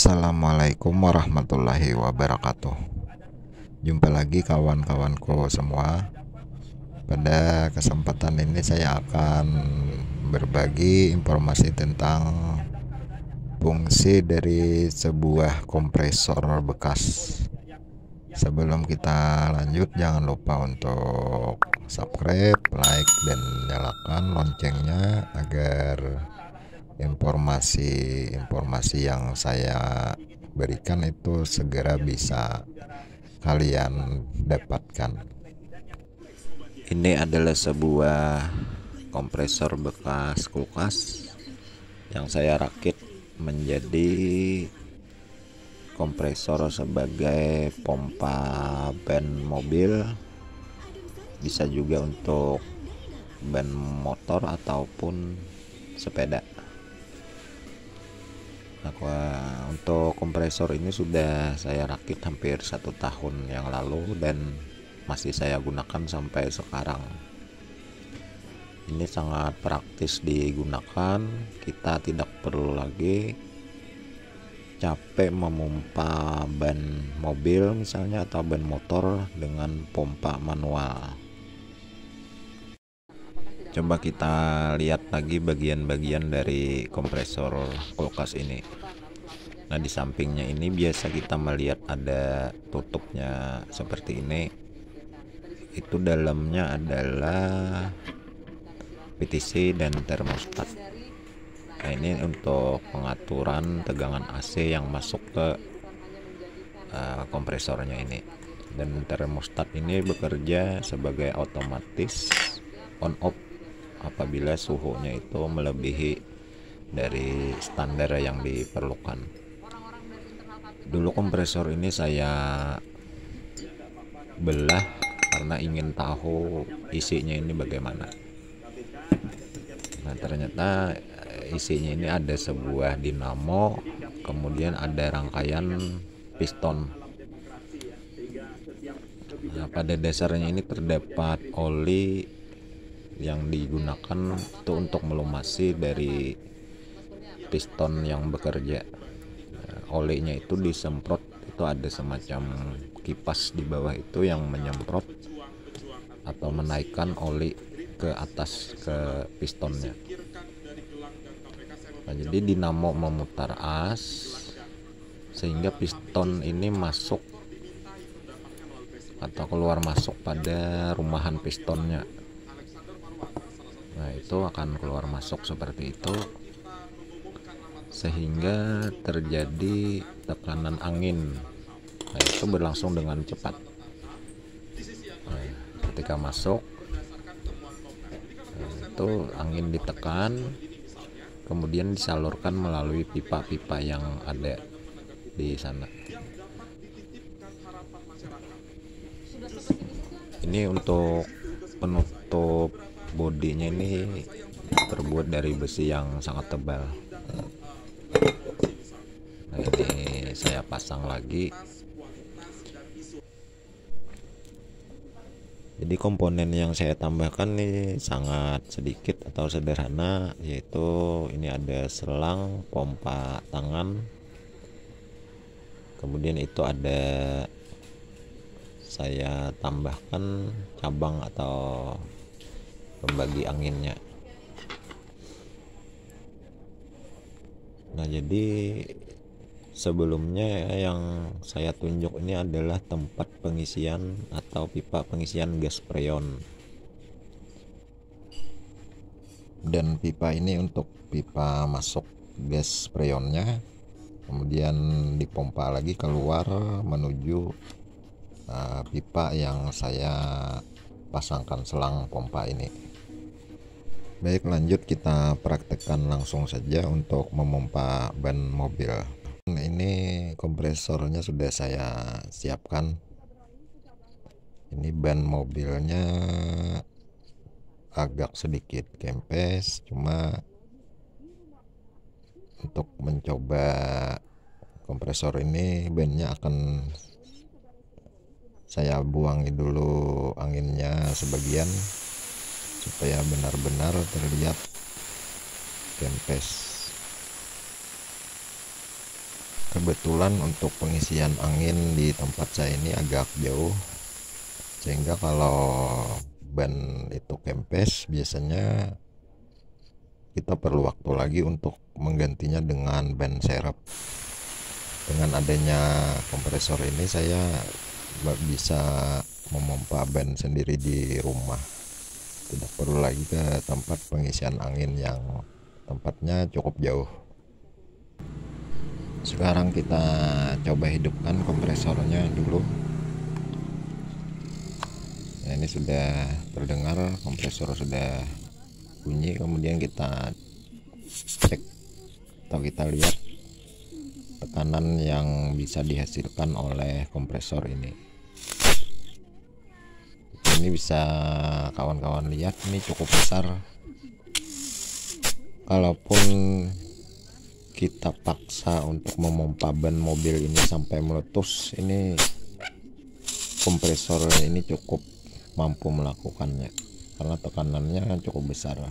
Assalamualaikum warahmatullahi wabarakatuh. Jumpa lagi kawan-kawanku semua. Pada kesempatan ini saya akan berbagi informasi tentang fungsi dari sebuah kompresor bekas. Sebelum kita lanjut, jangan lupa untuk subscribe, like, dan nyalakan loncengnya agar informasi yang saya berikan itu segera bisa kalian dapatkan. Ini adalah sebuah kompresor bekas kulkas yang saya rakit menjadi kompresor sebagai pompa ban mobil, bisa juga untuk ban motor ataupun sepeda. Nah, untuk kompresor ini sudah saya rakit hampir 1 tahun yang lalu dan masih saya gunakan sampai sekarang. Ini sangat praktis digunakan, kita tidak perlu lagi capek memompa ban mobil misalnya atau ban motor dengan pompa manual. Coba kita lihat lagi bagian-bagian dari kompresor kulkas ini. Nah, di sampingnya ini biasa kita melihat ada tutupnya seperti ini. Itu dalamnya adalah PTC dan termostat. Nah, ini untuk pengaturan tegangan AC yang masuk ke kompresornya ini. Dan termostat ini bekerja sebagai otomatis on off apabila suhunya itu melebihi dari standar yang diperlukan. Dulu kompresor ini saya belah karena ingin tahu isinya ini bagaimana. Nah, ternyata isinya ini ada sebuah dinamo, kemudian ada rangkaian piston. Nah, pada dasarnya ini terdapat oli yang digunakan itu untuk melumasi dari piston yang bekerja. Nah, olinya itu disemprot, itu ada semacam kipas di bawah itu yang menyemprot atau menaikkan oli ke atas ke pistonnya. Nah, jadi dinamo memutar as sehingga piston ini masuk atau keluar masuk pada rumahan pistonnya. Nah, itu akan keluar masuk seperti itu sehingga terjadi tekanan angin. Nah, itu berlangsung dengan cepat. Nah, ketika masuk, itu angin ditekan, kemudian disalurkan melalui pipa-pipa yang ada di sana. Ini untuk penutup bodinya ini terbuat dari besi yang sangat tebal. Nah, ini saya pasang lagi. Jadi komponen yang saya tambahkan ini sangat sedikit atau sederhana, yaitu ini ada selang pompa tangan, kemudian itu ada saya tambahkan cabang atau pembagi anginnya. Nah, jadi sebelumnya yang saya tunjuk ini adalah tempat pengisian atau pipa pengisian gas freon. Dan pipa ini untuk pipa masuk gas freonnya, kemudian dipompa lagi keluar menuju pipa yang saya pasangkan selang pompa ini. Baik, lanjut kita praktekkan langsung saja untuk memompa ban mobil. Ini kompresornya sudah saya siapkan. Ini ban mobilnya agak sedikit kempes, cuma untuk mencoba kompresor ini bannya akan saya buangi dulu anginnya sebagian supaya benar-benar terlihat kempes. Kebetulan untuk pengisian angin di tempat saya ini agak jauh, sehingga kalau ban itu kempes biasanya kita perlu waktu lagi untuk menggantinya dengan ban serep. Dengan adanya kompresor ini saya bisa memompa ban sendiri di rumah, tidak perlu lagi ke tempat pengisian angin yang tempatnya cukup jauh. Sekarang kita coba hidupkan kompresornya dulu. Nah, ini sudah terdengar kompresor sudah bunyi. Kemudian kita cek atau kita lihat tekanan yang bisa dihasilkan oleh kompresor ini. Ini bisa kawan-kawan lihat, ini cukup besar. Kalaupun kita paksa untuk memompa ban mobil ini sampai meletus, ini kompresor ini cukup mampu melakukannya karena tekanannya cukup besar.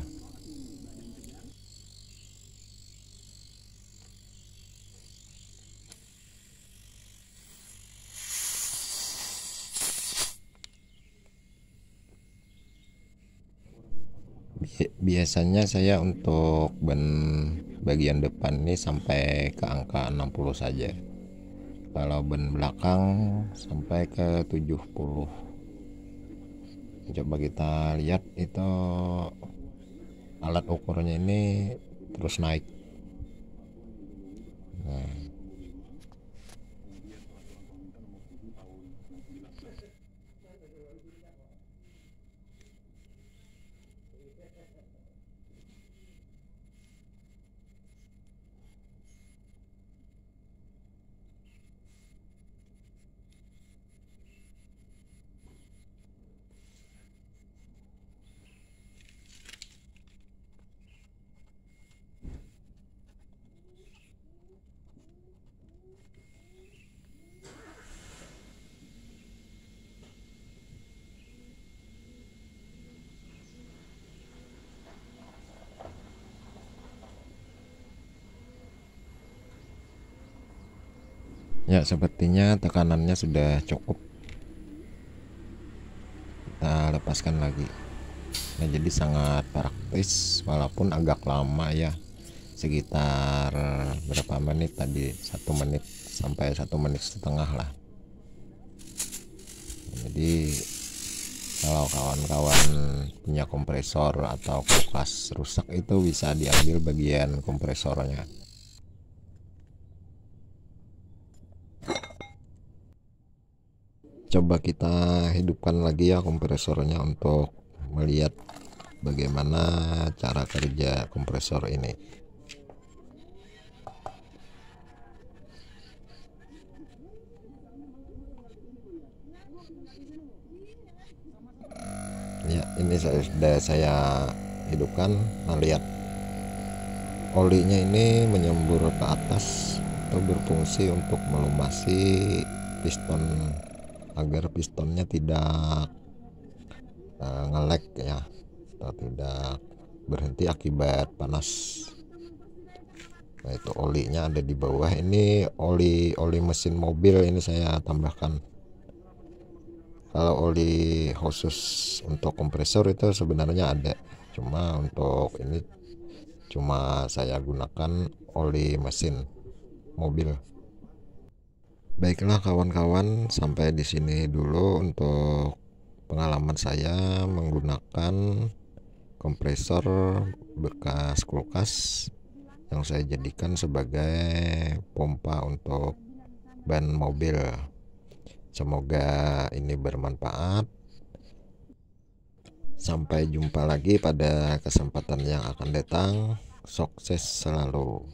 Biasanya saya untuk ban bagian depan ini sampai ke angka 60 saja. Kalau ban belakang sampai ke 70. Coba kita lihat itu alat ukurnya ini terus naik. Nah, ya sepertinya tekanannya sudah cukup. Kita lepaskan lagi. Nah, jadi sangat praktis walaupun agak lama ya, sekitar berapa menit tadi, 1 menit sampai 1,5 menit lah. Jadi kalau kawan-kawan punya kompresor atau kulkas rusak itu bisa diambil bagian kompresornya. Coba kita hidupkan lagi ya kompresornya untuk melihat bagaimana cara kerja kompresor ini. Ya, ini sudah saya hidupkan. Nah, lihat olinya ini menyembur ke atas atau berfungsi untuk melumasi piston agar pistonnya tidak ngelek ya, atau tidak berhenti akibat panas. Nah, itu olinya ada di bawah. Ini oli mesin mobil ini saya tambahkan. Kalau oli khusus untuk kompresor itu sebenarnya ada, cuma untuk ini cuma saya gunakan oli mesin mobil. Baiklah kawan-kawan, sampai di sini dulu untuk pengalaman saya menggunakan kompresor bekas kulkas yang saya jadikan sebagai pompa untuk ban mobil. Semoga ini bermanfaat. Sampai jumpa lagi pada kesempatan yang akan datang. Sukses selalu.